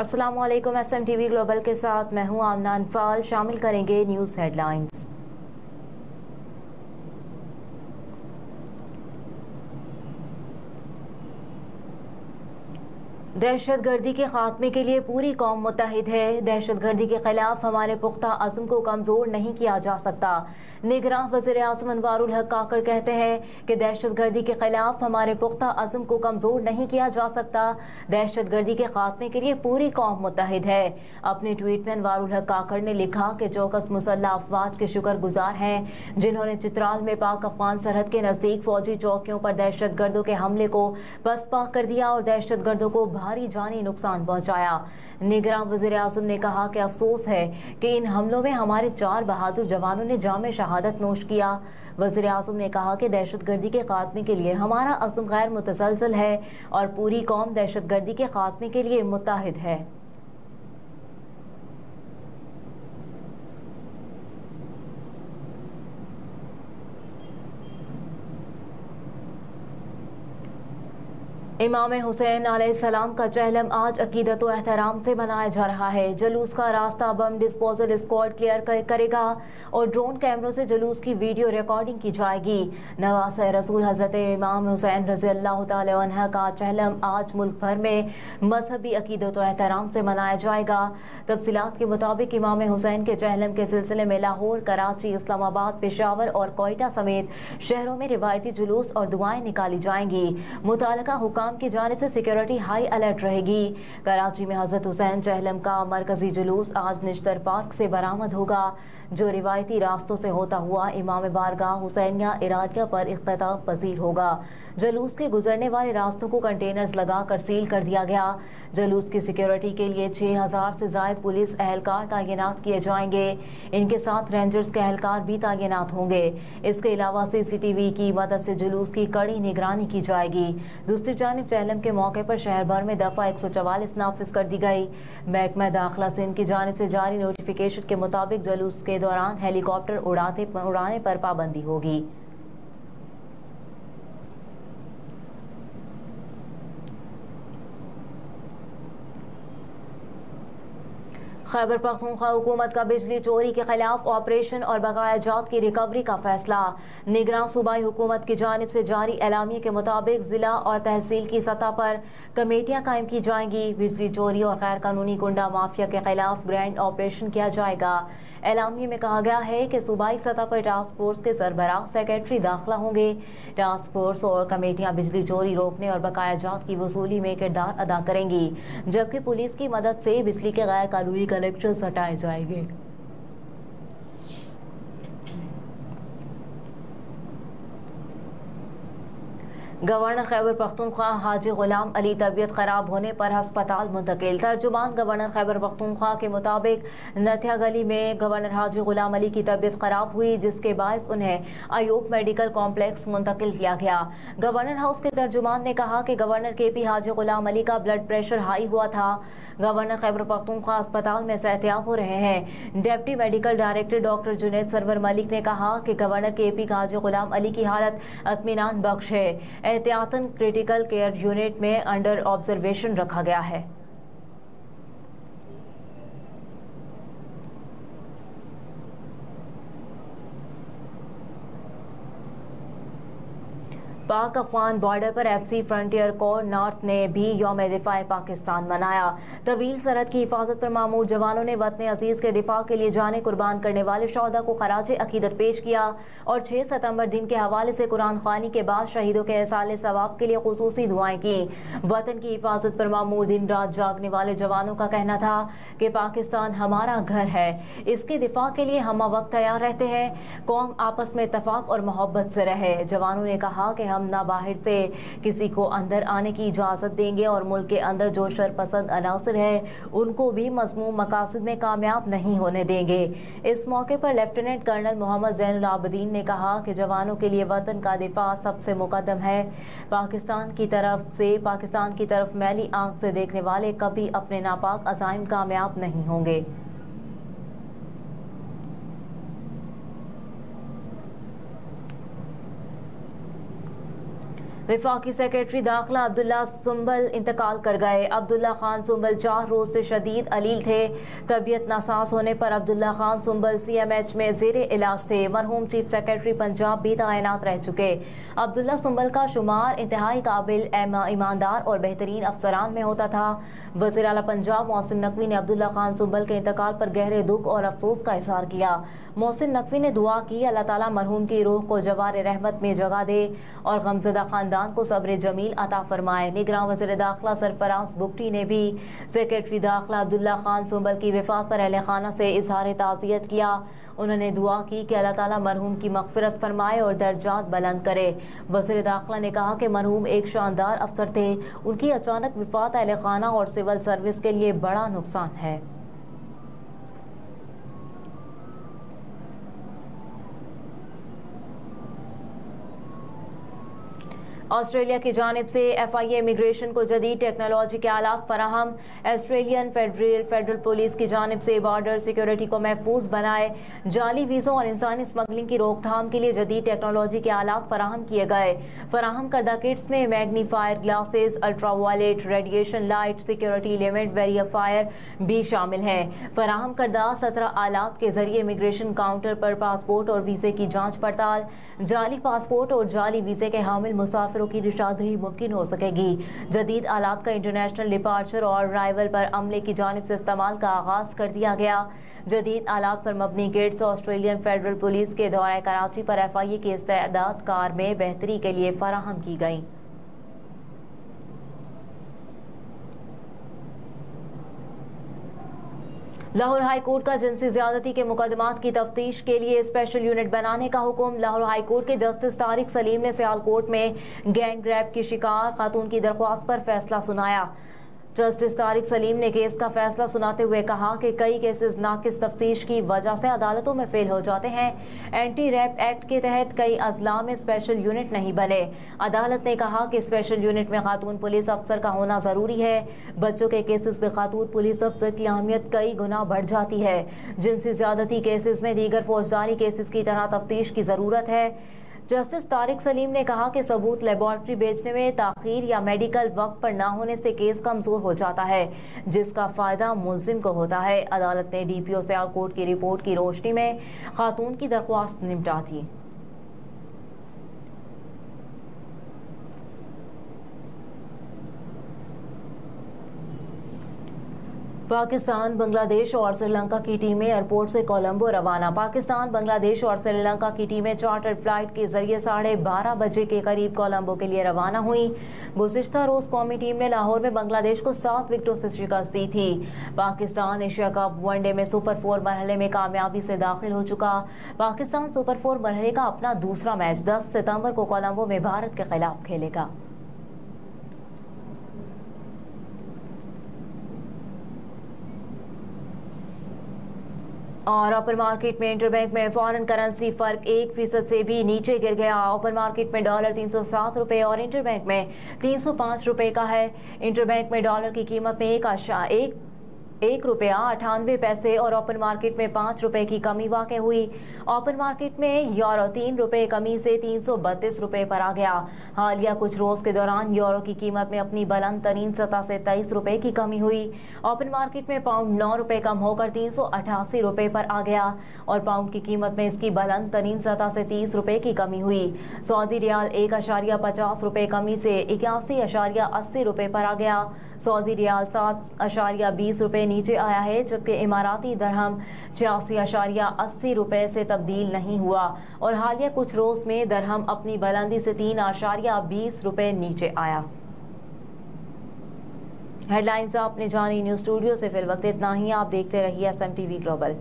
अस्सलामुअलैकुम। SMTV global के साथ मैं हूं आमना अनफाल। शामिल करेंगे न्यूज़ हेडलाइंस। दहशतगर्दी के खात्मे के लिए पूरी कौम मुत्तहिद है। दहशतगर्दी के खिलाफ हमारे पुख्ता अज़्म को कमज़ोर नहीं किया जा सकता। निगरान वज़ीर आज़म अनवारुल हक काकड़ कहते हैं कि दहशतगर्दी के खिलाफ हमारे पुख्ता अज़्म को कमज़ोर नहीं किया जा सकता। दहशतगर्दी के खात्मे के लिए पूरी कौम मुत्तहिद है। अपने ट्वीट में अनवारुल हक काकड़ ने लिखा कि चौकस मुसल्लह अफवाज के शुक्रगुजार हैं जिन्होंने चित्राल में पाक अफगान सरहद के नज़दीक फौजी चौकियों पर दहशतगर्दों के हमले को पसपाक कर दिया और दहशतगर्दों को भारी जानी नुकसान पहुंचाया। निगरान वज़ीर आज़म ने कहा कि अफसोस है कि इन हमलों में हमारे 4 बहादुर जवानों ने जामे शहादत नोश किया। वज़ीर आज़म ने कहा कि दहशतगर्दी के खात्मे के लिए हमारा अज़्म गैर मुतसलसल है और पूरी कौम दहशतगर्दी के खात्मे के लिए मुत्तहिद है। इमाम हुसैन अलैहिस्सलाम का चहलम आज अकीदत व एहतराम से मनाया जा रहा है। जुलूस का रास्ता बम डिस्पोजल स्क्वाड क्लियर करेगा और ड्रोन कैमरों से जुलूस की वीडियो रिकॉर्डिंग की जाएगी। नवासे रसूल हज़रत इमाम हुसैन रज़ी अल्लाह तआला अन्हु का चहलम आज मुल्क भर में मजहबी अकीदत व एहतराम से मनाया जाएगा। तफसीलात के मुताबिक इमाम हुसैन के चहलम के सिलसिले में लाहौर, कराची, इस्लामाबाद, पेशावर और कोयटा समेत शहरों में रिवायती जुलूस और दुआएं निकाली जाएंगी। मुताल्लिका हुकाम की जानिब से सिक्योरिटी हाई अलर्ट रहेगी। कराची में हज़रत हुसैन चहलम का मरकजी जुलूस आज निश्तर पार्क से बरामद होगा जो रिवायती रास्तों से होता हुआ इमाम बारगाह हुसैनिया इरादिया पर इख्तिताम पजीर होगा। जुलूस के गुजरने वाले रास्तों को कंटेनर्स लगाकर सील कर दिया गया। जुलूस की सिक्योरिटी के लिए 6000 से जायद पुलिस एहलकार तैनात किए जाएंगे। इनके साथ रेंजर्स के एहलकार भी तैनात होंगे। इसके अलावा CCTV की मदद से जुलूस की कड़ी निगरानी की जाएगी। दूसरी जानिब चहलम के मौके पर शहर भर में दफ़ा 144 नाफिज कर दी गई। महकमा दाखिला सिंध की जानिब से जारी नोटिफिकेशन के मुताबिक जुलूस के दौरान हेलीकॉप्टर उड़ाने पर पाबंदी होगी। खैबर पख्तूनख्वा हुकूमत का बिजली चोरी के खिलाफ ऑपरेशन और बकाया जात की रिकवरी का फैसला। निगरान सूबाई हुकूमत की जानिब से जारी एलामिये के मुताबिक जिला और तहसील की सतह पर कमेटियां कायम की जाएंगी। बिजली चोरी और गैर कानूनी गुंडा माफिया के खिलाफ ग्रैंड ऑपरेशन किया जाएगा। एलामिये में कहा गया है कि सूबाई सतह पर टास्क फोर्स के सरबराह सेक्रेटरी दाखिला होंगे। टास्क फोर्स और कमेटियां बिजली चोरी रोकने और बकाया जात की वसूली में किरदार अदा करेंगी, जबकि पुलिस की मदद से बिजली के गैर कानूनी कनेक्शन हटाए जाएंगे। गवर्नर खैबर पख्तूनख्वा हाजी गुलाम अली तबीयत खराब होने पर अस्पताल मुंतकिल। तर्जुमान गवर्नर खैबर पख्तूनख्वा के मुताबिक नथिया गली में गवर्नर हाजी गुलाम अली की तबीयत खराब हुई, जिसके बायस उन्हें अयूब मेडिकल कॉम्प्लेक्स मुंतकिल किया गया। गवर्नर हाउस के तर्जुमान ने कहा कि गवर्नर KP हाजी गुलाम अली का ब्लड प्रेशर हाई हुआ था। गवर्नर खैबर पख्तूनख्वा अस्पताल में सेहतियाब हो रहे हैं। Deputy medical director doctor Junaid Sarwar Malik ने कहा कि गवर्नर KP हाजी गुलाम अली की हालत इत्मीनान बख्श है। एहतियातन क्रिटिकल केयर यूनिट में अंडर ऑब्जर्वेशन रखा गया है। पाक अफगान बॉर्डर पर FC फ्रंटियर कोर नॉर्थ ने भी यौम दिफा पाकिस्तान मनाया। तवील सरहद की हिफाजत पर मामूर जवानों ने वतन अजीज के दिफा के लिए जाने कुर्बान करने वाले शोहदा को खराज अकीदत पेश किया और 6 सितंबर दिन के हवाले से कुरान ख्वानी के बाद शहीदों के एहसाल सवाब के लिए खुसूसी दुआएं की। वतन की हिफाजत पर मामूर दिन रात जागने वाले जवानों का कहना था कि पाकिस्तान हमारा घर है, इसके दिफा के लिए हम वक्त तैयार रहते हैं। कौम आपस में इत्तफाक और मोहब्बत से रहे। जवानों ने कहा कि हम ना बाहर से किसी को अंदर आने की इजाज़त देंगे और मुल्क के अंदर जो शरपसंद अनासर है उनको भी मज़मूम मकासद में कामयाब नहीं होने देंगे। इस मौके पर लेफ्टिनेंट कर्नल मोहम्मद ज़ैनुल आबिदीन ने कहा कि जवानों के लिए वतन का दिफा सबसे मुकद्दम है। पाकिस्तान की तरफ मैली आंख से देखने वाले कभी अपने नापाक अज़ाइम कामयाब नहीं होंगे। वफाकी सेक्रेटरी दाखिला अब्दुल्ला सुंबल इंतकाल कर गए। अब्दुल्ला खान सुंबल 4 रोज से शदीद अलील थे। तबीयत नासाज होने पर अब्दुल्ला खान सुंबल CMH में ज़ेरे इलाज थे। मरहूम चीफ सेक्रेटरी पंजाब भी तैनात रह चुके। अब्दुल्ला सुंबल का शुमार इंतहाई काबिल, ईमानदार और बेहतरीन अफसरान में होता था। वज़ीर आला पंजाब मोहसिन नकवी ने अब्दुल्ला खान सुंबल के इंतकाल पर गहरे दुख और अफसोस का इजहार किया। मोहसिन नकवी ने दुआ की अल्लाह ताला मरहूम की रूह को जवार रहमत में जगह दे और गमज़दा खानदान को सब्र जमील अता फरमाए। निगरान वज़ीर दाखिला सरफराज बुगटी ने भी सेक्रेटरी दाखिला अब्दुल्ला खान सुंबल की वफ़ात पर अहले खाना से इजहार ताज़ियत किया। उन्होंने दुआ की कि अल्लाह ताला मरहूम की मग़फ़िरत फरमाए और दर्जात बुलंद करे। वज़ीर दाखिला ने कहा कि मरहूम एक शानदार अफसर थे। उनकी अचानक वफ़ात अहले खाना और सिविल सर्विस के लिए बड़ा नुकसान है। ऑस्ट्रेलिया की जानिब से FIA इमिग्रेशन को जदीद टेक्नोलॉजी के आलात फराहम। ऑस्ट्रेलियन फेडरल पुलिस की जानिब से बॉर्डर सिक्योरिटी को महफूज बनाए, जाली वीज़ों और इंसानी स्मगलिंग की रोकथाम के लिए जदीद टेक्नोलॉजी के आलात फराहम किए गए। फराहम करदा किट्स में magnifier glasses, ultraviolet radiation light, security limit verifier भी शामिल हैं। फराहम करदा 17 आलात के जरिए इमिग्रेशन काउंटर पर पासपोर्ट और वीज़े की जाँच पड़ताल, जाली पासपोर्ट और जाली वीज़े के हामिल मुसाफिर की निशानदेही मुमकिन हो सकेगी। जदीद आलात का इंटरनेशनल डिपार्चर और अराइवल पर अमले की जानिब से इस्तेमाल का आगाज कर दिया गया। जदीद आलात पर मबनी गेट्स ऑस्ट्रेलियन फेडरल पुलिस के दौरे कराची पर FIA की इस्तेदाद कार में बेहतरी के लिए फराहम की गई। लाहौर हाई कोर्ट का जिनसी ज्यादती के मुकदमात की तफ्तीश के लिए स्पेशल यूनिट बनाने का हुक्म। लाहौर हाई कोर्ट के जस्टिस तारिक सलीम ने सियालकोट में गैंग रेप की शिकार खातून की दरख्वास्त पर फैसला सुनाया। जस्टिस तारिक सलीम ने केस का फैसला सुनाते हुए कहा कि कई केसेस नाकिस तफ्तीश की वजह से अदालतों में फेल हो जाते हैं। एंटी रैप एक्ट के तहत कई अजला में स्पेशल यूनिट नहीं बने। अदालत ने कहा कि स्पेशल यूनिट में खातून पुलिस अफसर का होना ज़रूरी है। बच्चों के केसेस में खातून पुलिस अफसर की अहमियत कई गुना बढ़ जाती है। जिनसी ज्यादती केसेस में दीगर फौजदारी केसेस की तरह तफ्तीश की ज़रूरत है। जस्टिस तारिक सलीम ने कहा कि सबूत लेबॉर्ट्री भेजने में ताखीर या मेडिकल वक्त पर ना होने से केस कमजोर हो जाता है, जिसका फायदा मुल्जिम को होता है। अदालत ने DPO सियालकोट की रिपोर्ट की रोशनी में खातून की दरख्वास्त निपटा दी। पाकिस्तान, बांग्लादेश और श्रीलंका की टीमें एयरपोर्ट से कोलंबो रवाना। पाकिस्तान, बांग्लादेश और श्रीलंका की टीमें चार्टर फ्लाइट के जरिए 12:30 बजे के करीब कोलंबो के लिए रवाना हुई। गुज़िश्ता रोज कौमी टीम ने लाहौर में बांग्लादेश को 7 विकेटों से शिकस्त दी थी। पाकिस्तान एशिया कप वनडे में सुपर 4 मरहले में कामयाबी से दाखिल हो चुका। पाकिस्तान सुपर 4 मरहले का अपना दूसरा मैच 10 सितंबर को कोलंबो में भारत के खिलाफ खेलेगा। और ओपन मार्केट में इंटरबैंक में फॉरेन करेंसी फर्क 1% से भी नीचे गिर गया। ओपन मार्केट में डॉलर 307 रुपये और इंटरबैंक में 305 रुपये का है। इंटरबैंक में डॉलर की कीमत में एक रुपया 98 पैसे और ओपन मार्केट में 5 रुपये की कमी वाक़ हुई। ओपन मार्केट में यूरो 3 रुपये कमी से 332 रुपये पर आ गया। हालिया कुछ रोज़ के दौरान यूरो की कीमत में अपनी बुलंद तरीन सतह से 23 रुपये की कमी हुई। ओपन मार्केट में पाउंड 9 रुपये कम होकर 388 रुपये पर आ गया और पाउंड की कीमत में इसकी बुलंद तरीन सतह से 30 रुपये की कमी हुई। सऊदी रियाल 1.50 रुपये कमी से 81.80 रुपये पर आ गया। सऊदी रियाल 7.20 रुपये नीचे आया है, जबकि इमाराती दरहम 86.80 रुपये से तब्दील नहीं हुआ और हालिया कुछ रोज़ में दरहम अपनी बुलंदी से 3.20 रुपये नीचे आया। हेडलाइंस आपने जानी। न्यूज़ स्टूडियो से फिल वक्त इतना ही। आप देखते रहिए SMTV ग्लोबल।